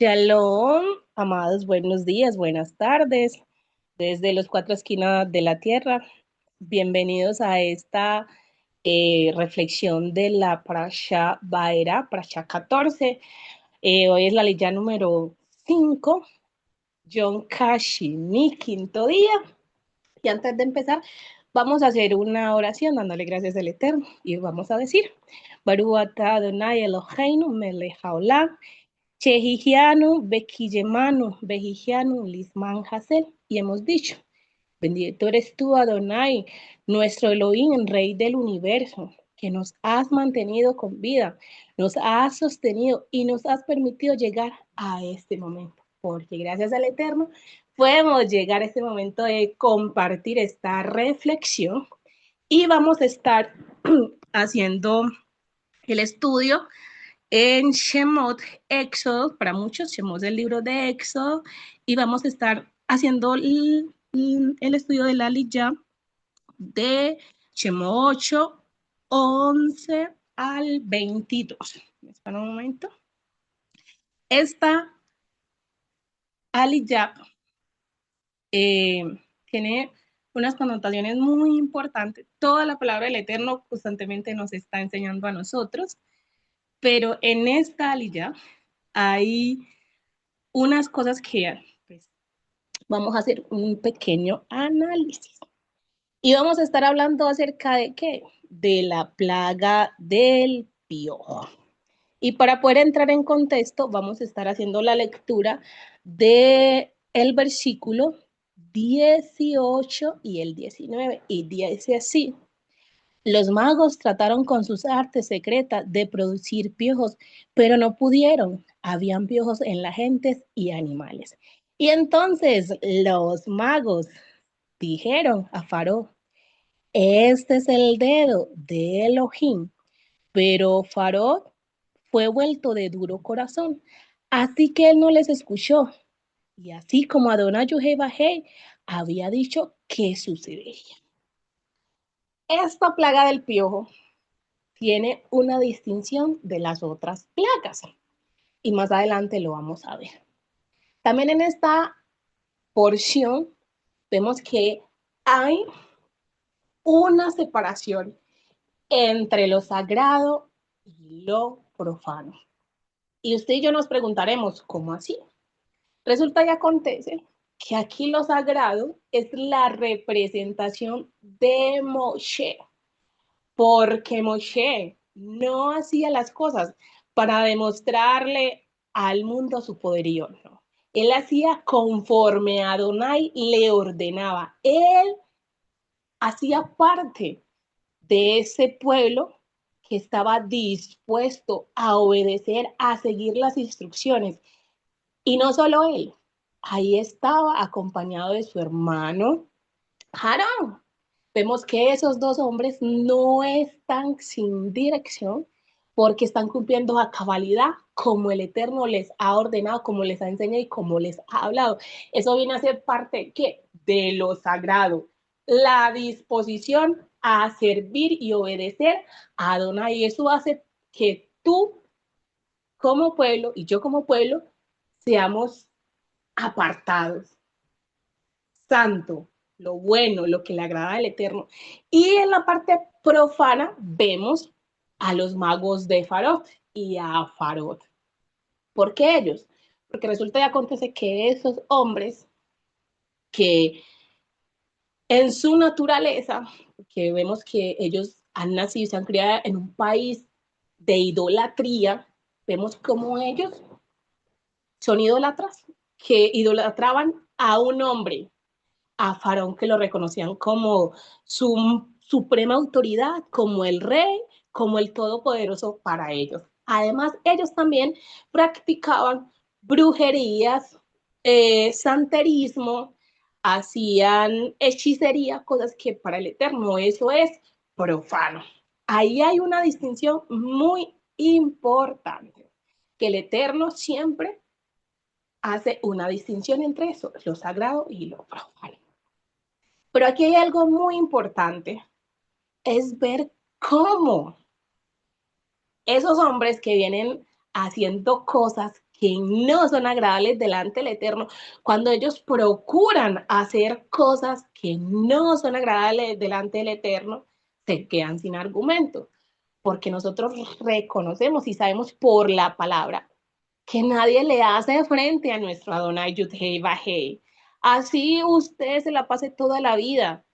Shalom, amados, buenos días, buenas tardes, desde los cuatro esquinas de la tierra. Bienvenidos a esta reflexión de la Parashá Vaera, Parashá 14. Hoy es la ley número 5, Yom Kashi, mi quinto día. Y antes de empezar, vamos a hacer una oración dándole gracias al Eterno y vamos a decir: Baruch atah Adonai Eloheinu melech haolam, Chehigiano, Bequillemano, Bejigiano, Lisman Hazel. Y hemos dicho: bendito eres tú, Adonai, nuestro Elohim, Rey del universo, que nos has mantenido con vida, nos has sostenido y nos has permitido llegar a este momento. Porque gracias al Eterno podemos llegar a este momento de compartir esta reflexión y vamos a estar haciendo el estudio en Shemot, Éxodo, para muchos, Shemot es el libro de Éxodo, y vamos a estar haciendo el estudio de la Aliyah de Shemot 8, 11 al 22. Espera un momento. Esta Aliyah tiene unas connotaciones muy importantes. Toda la palabra del Eterno constantemente nos está enseñando a nosotros, pero en esta Aliyah hay unas cosas que pues, vamos a hacer un pequeño análisis. Y vamos a estar hablando acerca de qué? De la plaga del piojo. Y para poder entrar en contexto, vamos a estar haciendo la lectura de el versículo 18 y el 19. Y dice así: los magos trataron con sus artes secretas de producir piojos, pero no pudieron. Habían piojos en la gente y animales. Y entonces los magos dijeron a Faraón: este es el dedo de Elohim. Pero Faraón fue vuelto de duro corazón, así que él no les escuchó. Y así como Adonai Bajé había dicho que sucedería. Esta plaga del piojo tiene una distinción de las otras plagas y más adelante lo vamos a ver. También en esta porción vemos que hay una separación entre lo sagrado y lo profano. Y usted y yo nos preguntaremos, ¿cómo así? Resulta y acontece que aquí lo sagrado es la representación de Moshe, porque Moshe no hacía las cosas para demostrarle al mundo su poderío, no. Él hacía conforme a Adonai le ordenaba. Él hacía parte de ese pueblo que estaba dispuesto a obedecer, a seguir las instrucciones. Y no solo él, ahí estaba acompañado de su hermano Aarón. Vemos que esos dos hombres no están sin dirección porque están cumpliendo a cabalidad como el Eterno les ha ordenado, como les ha enseñado y como les ha hablado. Eso viene a ser parte ¿qué? De lo sagrado, la disposición a servir y obedecer a Adonai. Y eso hace que tú como pueblo y yo como pueblo seamos apartados, santo, lo bueno, lo que le agrada al Eterno. Y en la parte profana vemos a los magos de Farot y a Farot. ¿Por qué ellos? Porque resulta y acontece que esos hombres que en su naturaleza, que vemos que ellos han nacido y se han criado en un país de idolatría, vemos como ellos son idolatras, que idolatraban a un hombre, a Faraón, que lo reconocían como su suprema autoridad, como el rey, como el todopoderoso para ellos. Además, ellos también practicaban brujerías, santerismo, hacían hechicería, cosas que para el Eterno eso es profano. Ahí hay una distinción muy importante, que el Eterno siempre hace una distinción entre eso, lo sagrado y lo profano. Pero aquí hay algo muy importante, es ver cómo esos hombres que vienen haciendo cosas que no son agradables delante del Eterno, cuando ellos procuran hacer cosas que no son agradables delante del Eterno, se quedan sin argumento, porque nosotros reconocemos y sabemos por la palabra que nadie le hace frente a nuestro Adonai Yud-Hei Vah-Hei. Así usted se la pase toda la vida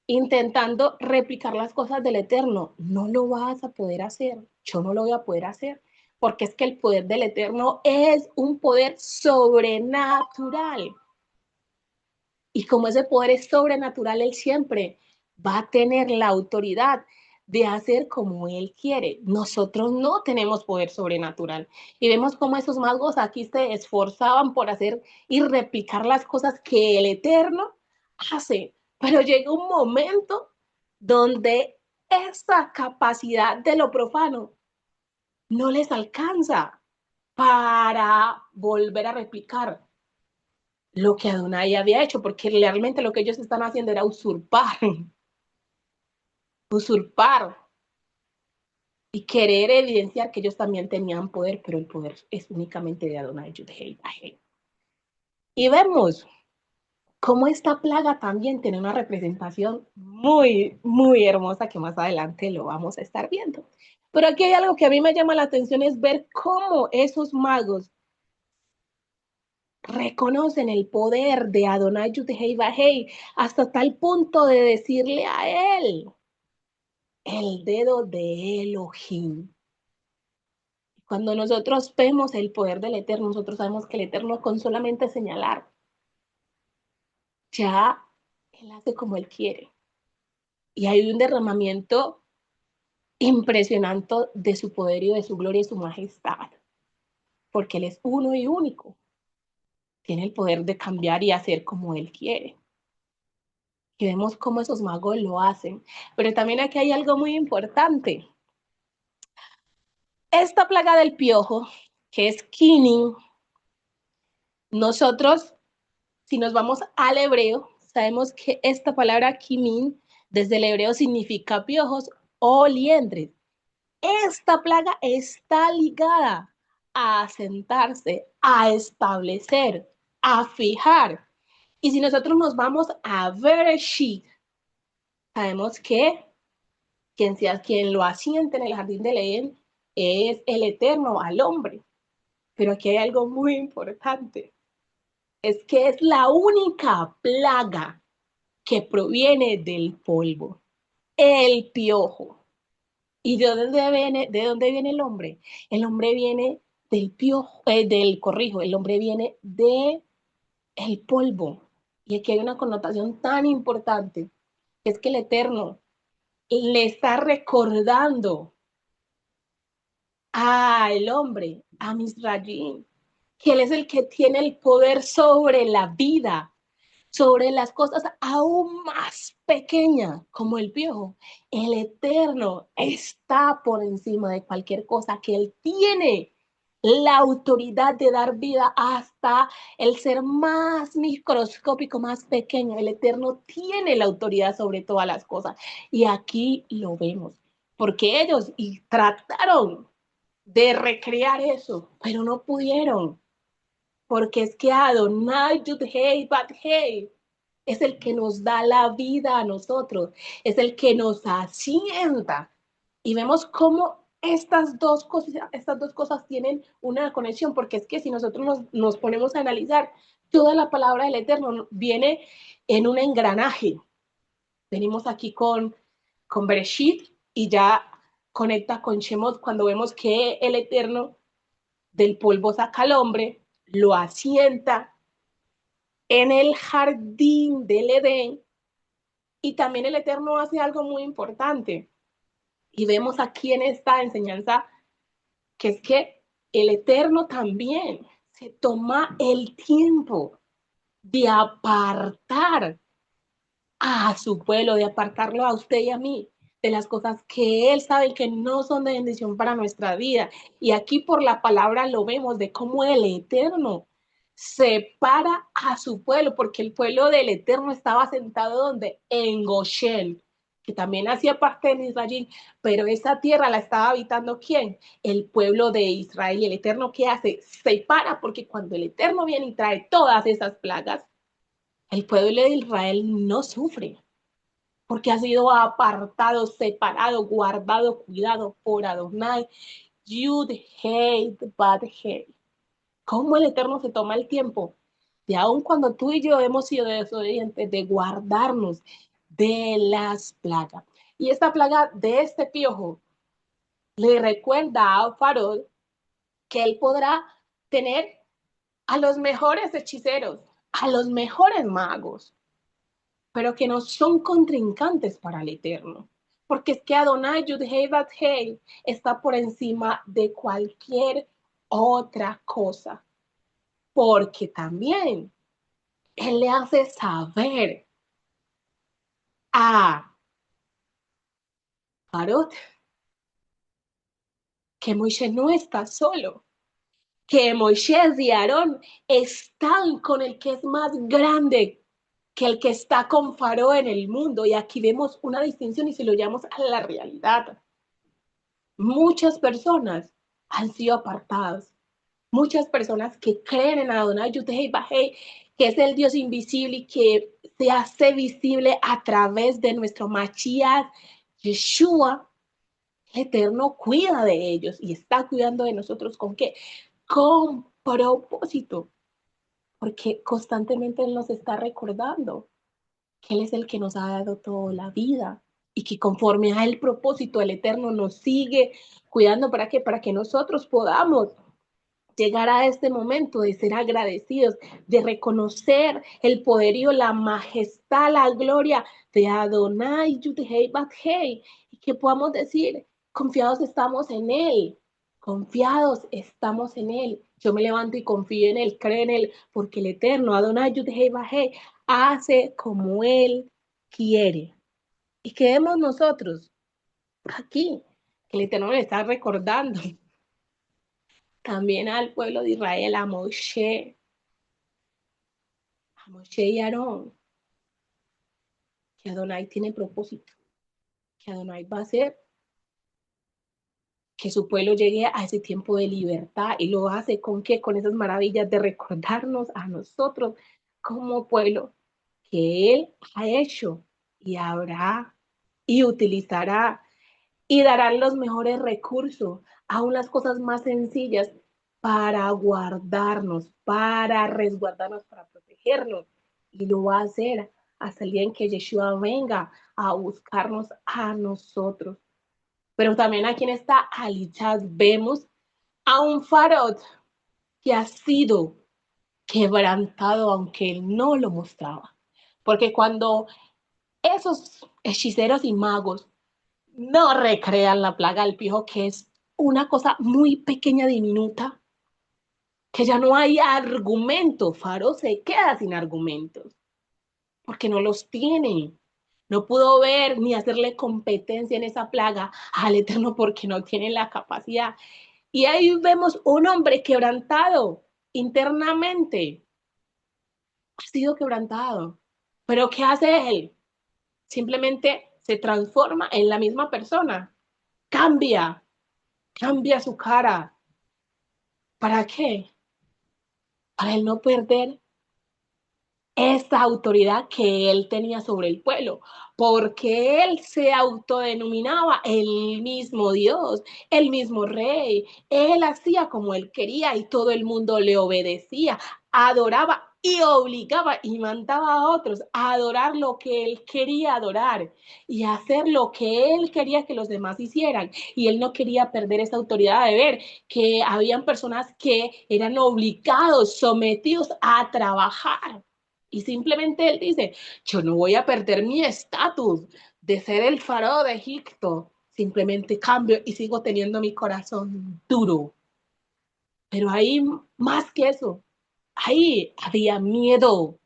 intentando replicar las cosas del Eterno. No lo vas a poder hacer. Yo no lo voy a poder hacer. Porque es que el poder del Eterno es un poder sobrenatural. Y como ese poder es sobrenatural, Él siempre va a tener la autoridad de hacer como Él quiere. Nosotros no tenemos poder sobrenatural. Y vemos cómo esos magos aquí se esforzaban por hacer y replicar las cosas que el Eterno hace. Pero llega un momento donde esa capacidad de lo profano no les alcanza para volver a replicar lo que Adonai había hecho, porque realmente lo que ellos están haciendo era usurpar, usurpar y querer evidenciar que ellos también tenían poder, pero el poder es únicamente de Adonai Yud-Hei Vah-Hei. Y vemos cómo esta plaga también tiene una representación muy, muy hermosa que más adelante lo vamos a estar viendo. Pero aquí hay algo que a mí me llama la atención, es ver cómo esos magos reconocen el poder de Adonai Yud-Hei Vah-Hei hasta tal punto de decirle a él el dedo de Elohim. Cuando nosotros vemos el poder del Eterno, nosotros sabemos que el Eterno con solamente señalar, ya Él hace como Él quiere. Y hay un derramamiento impresionante de su poder y de su gloria y su majestad, porque Él es uno y único. Tiene el poder de cambiar y hacer como Él quiere. Y vemos cómo esos magos lo hacen. Pero también aquí hay algo muy importante. Esta plaga del piojo, que es Kinin, nosotros, si nos vamos al hebreo, sabemos que esta palabra Kimin, desde el hebreo significa piojos o liendres. Esta plaga está ligada a asentarse, a establecer, a fijar. Y si nosotros nos vamos a Bereshit, sabemos que quien lo asiente en el jardín del Edén es el Eterno al hombre. Pero aquí hay algo muy importante. Es que es la única plaga que proviene del polvo, el piojo. ¿Y de dónde viene el hombre? El hombre viene del piojo, el hombre viene de el polvo. Y aquí hay una connotación tan importante, que es que el Eterno le está recordando al hombre, a Misraim, que él es el que tiene el poder sobre la vida, sobre las cosas aún más pequeñas, como el piojo. El Eterno está por encima de cualquier cosa, que Él tiene la autoridad de dar vida hasta el ser más microscópico, más pequeño. El Eterno tiene la autoridad sobre todas las cosas. Y aquí lo vemos, porque ellos trataron de recrear eso, pero no pudieron, porque es que Adonai Yud-Hei Vah-Hei es el que nos da la vida a nosotros, es el que nos asienta. Y vemos cómo estas dos cosas tienen una conexión, porque es que si nosotros nos ponemos a analizar, toda la palabra del Eterno viene en un engranaje. Venimos aquí con Bereshit y ya conecta con Shemot cuando vemos que el Eterno del polvo saca al hombre, lo asienta en el jardín del Edén, y también el Eterno hace algo muy importante. Y vemos aquí en esta enseñanza que es que el Eterno también se toma el tiempo de apartar a su pueblo, de apartarlo a usted y a mí de las cosas que Él sabe que no son de bendición para nuestra vida. Y aquí por la palabra lo vemos de cómo el Eterno separa a su pueblo, porque el pueblo del Eterno estaba sentado donde en Goshen. que también hacía parte de Israel, pero esa tierra la estaba habitando ¿quién? El pueblo de Israel. Y el Eterno, ¿qué hace? Separa, porque cuando el Eterno viene y trae todas esas plagas, el pueblo de Israel no sufre, porque ha sido apartado, separado, guardado, cuidado por Adonai. Yud, Hei, Bad, Hei. ¿Cómo el Eterno se toma el tiempo de aun cuando tú y yo hemos sido desobedientes, de guardarnos de las plagas? Y esta plaga de este piojo le recuerda a Farol que él podrá tener a los mejores hechiceros, a los mejores magos, pero que no son contrincantes para el Eterno. Porque es que Adonai Yud-Hei Bat-Hei está por encima de cualquier otra cosa. Porque también él le hace saber a Parot que Moisés no está solo, que Moisés y Aarón están con el que es más grande que el que está con Faraón en el mundo. Y aquí vemos una distinción y si lo llamamos a la realidad. Muchas personas han sido apartadas. Muchas personas que creen en Adonai Yud-Hei Vah-Hei, que es el Dios invisible y que se hace visible a través de nuestro Mashiach, Yeshua, el Eterno cuida de ellos y está cuidando de nosotros ¿con qué? Con propósito, porque constantemente Él nos está recordando que Él es el que nos ha dado toda la vida y que conforme a el propósito, el Eterno nos sigue cuidando para qué? Para que nosotros podamos llegar a este momento de ser agradecidos, de reconocer el poderío, la majestad, la gloria de Adonai, Yud-Hei, Bat-Hei, y que podamos decir, confiados estamos en Él, confiados estamos en Él. Yo me levanto y confío en Él, creo en Él, porque el Eterno, Adonai, Yud-Hei, Bat-Hei, hace como Él quiere. Y quedemos nosotros aquí, que el Eterno le está recordando también al pueblo de Israel, a Moshe y Aarón, que Adonai tiene propósito, que Adonai va a hacer que su pueblo llegue a ese tiempo de libertad y lo hace con qué, con esas maravillas de recordarnos a nosotros como pueblo que Él ha hecho y habrá y utilizará y darán los mejores recursos, aún las cosas más sencillas para guardarnos, para resguardarnos, para protegernos. Y lo va a hacer hasta el día en que Yeshua venga a buscarnos a nosotros. Pero también aquí en esta Alichaz vemos a un Farod que ha sido quebrantado, aunque él no lo mostraba. Porque cuando esos hechiceros y magos no recrean la plaga del pijo, que es una cosa muy pequeña, diminuta, que ya no hay argumento. Faro se queda sin argumentos, porque no los tiene. No pudo ver ni hacerle competencia en esa plaga al Eterno porque no tiene la capacidad. Y ahí vemos un hombre quebrantado internamente. Ha sido quebrantado. Pero ¿qué hace él? Simplemente se transforma en la misma persona. Cambia su cara. ¿Para qué? Para él no perder esa autoridad que él tenía sobre el pueblo, porque él se autodenominaba el mismo Dios, el mismo rey. Él hacía como él quería y todo el mundo le obedecía, adoraba y obligaba y mandaba a otros a adorar lo que él quería adorar y hacer lo que él quería que los demás hicieran. Y él no quería perder esa autoridad de ver que habían personas que eran obligados, sometidos a trabajar. Y simplemente él dice, yo no voy a perder mi estatus de ser el faraón de Egipto. Simplemente cambio y sigo teniendo mi corazón duro. Pero ahí, más que eso, ahí había miedo,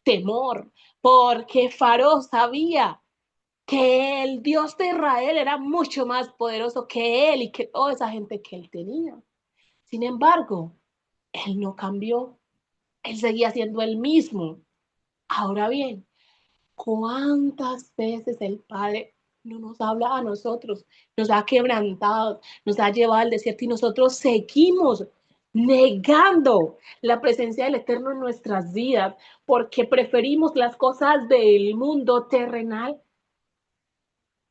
temor, porque Faraón sabía que el Dios de Israel era mucho más poderoso que él y que toda esa gente que él tenía. Sin embargo, él no cambió, él seguía siendo el mismo. Ahora bien, ¿cuántas veces el Padre no nos habla a nosotros, nos ha quebrantado, nos ha llevado al desierto y nosotros seguimos negando la presencia del Eterno en nuestras vidas porque preferimos las cosas del mundo terrenal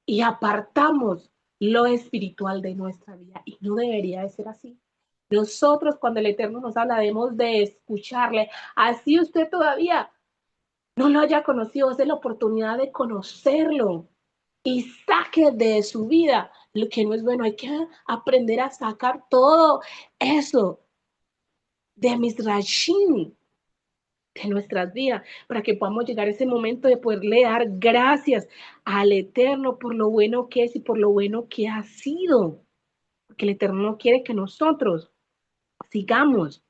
y apartamos lo espiritual de nuestra vida y no debería de ser así. Nosotros cuando el Eterno nos habla debemos de escucharle, así usted todavía no lo haya conocido, es la oportunidad de conocerlo y saque de su vida lo que no es bueno. Hay que aprender a sacar todo eso de mis rashim, de nuestras vidas, para que podamos llegar a ese momento de poderle dar gracias al Eterno por lo bueno que es y por lo bueno que ha sido. Porque el Eterno quiere que nosotros sigamos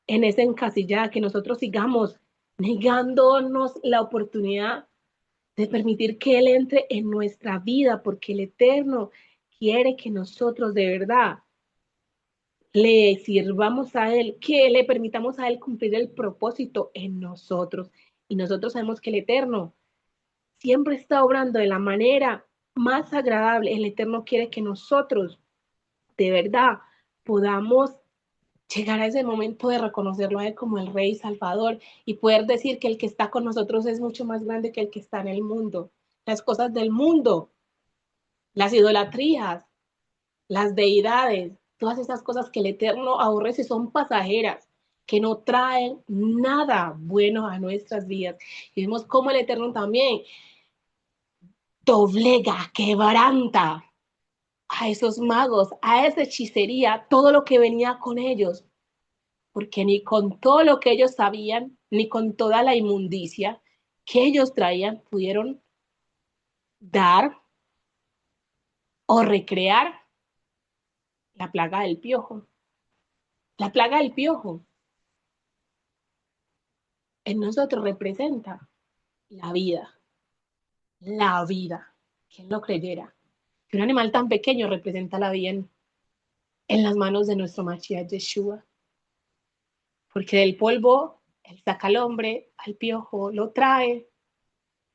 en esa encasillada, que nosotros sigamos negándonos la oportunidad de permitir que Él entre en nuestra vida, porque el Eterno quiere que nosotros de verdad le sirvamos a Él, que le permitamos a Él cumplir el propósito en nosotros. Y nosotros sabemos que el Eterno siempre está obrando de la manera más agradable. El Eterno quiere que nosotros de verdad podamos llegar a ese momento de reconocerlo a Él como el Rey Salvador y poder decir que el que está con nosotros es mucho más grande que el que está en el mundo. Las cosas del mundo, las idolatrías, las deidades, todas esas cosas que el Eterno aborrece son pasajeras, que no traen nada bueno a nuestras vidas. Y vemos cómo el Eterno también doblega, quebranta a esos magos, a esa hechicería, todo lo que venía con ellos, porque ni con todo lo que ellos sabían, ni con toda la inmundicia que ellos traían, pudieron dar o recrear la plaga del piojo. La plaga del piojo en nosotros representa la vida. ¿Quién lo creyera? Que un animal tan pequeño representa la vida en las manos de nuestro Mashiach Yeshua. Porque del polvo, él saca al hombre, al piojo, lo trae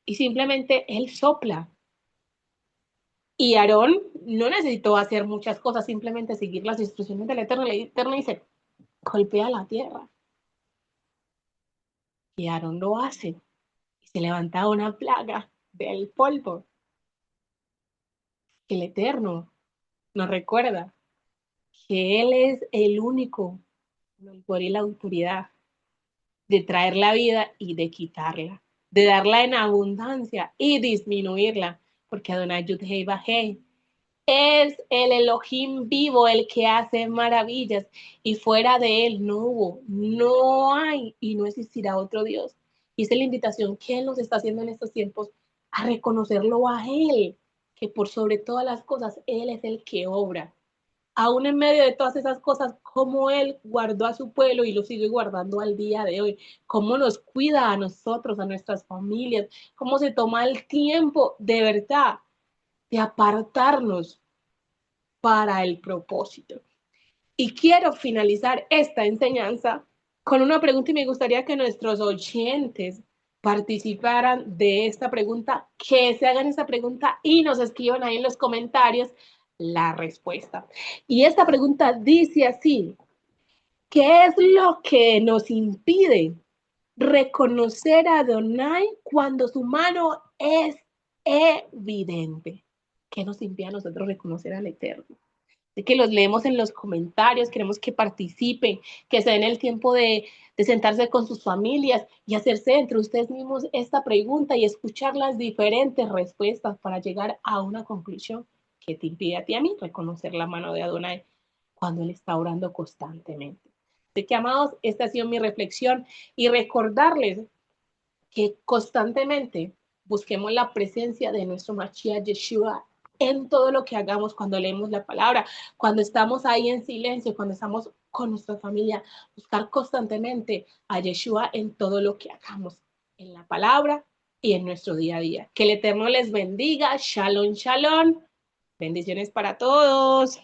y simplemente él sopla. Y Aarón no necesitó hacer muchas cosas, simplemente seguir las instrucciones del Eterno. El Eterno dice, golpea la tierra. Y Aarón lo hace. Y se levanta una plaga del polvo. El Eterno nos recuerda que Él es el único con el poder y la autoridad de traer la vida y de quitarla, de darla en abundancia y disminuirla, porque Adonai Yud-Hei Vah-Hei es el Elohim vivo, el que hace maravillas, y fuera de Él no hubo, no hay y no existirá otro Dios. Y esa es la invitación que Él nos está haciendo en estos tiempos, a reconocerlo a Él, que por sobre todas las cosas, Él es el que obra aún en medio de todas esas cosas, cómo Él guardó a su pueblo y lo sigue guardando al día de hoy, cómo nos cuida a nosotros, a nuestras familias, cómo se toma el tiempo de verdad de apartarnos para el propósito. Y quiero finalizar esta enseñanza con una pregunta y me gustaría que nuestros oyentes participaran de esta pregunta, que se hagan esta pregunta y nos escriban ahí en los comentarios la respuesta. Y esta pregunta dice así, ¿qué es lo que nos impide reconocer a Adonai cuando su mano es evidente? ¿Qué nos impide a nosotros reconocer al Eterno? De que los leemos en los comentarios, queremos que participen, que se den el tiempo de sentarse con sus familias y hacerse entre ustedes mismos esta pregunta y escuchar las diferentes respuestas para llegar a una conclusión que te impide a ti y a mí reconocer la mano de Adonai cuando Él está orando constantemente. Así que, amados, esta ha sido mi reflexión y recordarles que constantemente busquemos la presencia de nuestro Mashiach Yeshua en todo lo que hagamos cuando leemos la palabra, cuando estamos ahí en silencio, cuando estamos con nuestra familia, buscar constantemente a Yeshua en todo lo que hagamos, en la palabra y en nuestro día a día. Que el Eterno les bendiga. Shalom, shalom. Bendiciones para todos.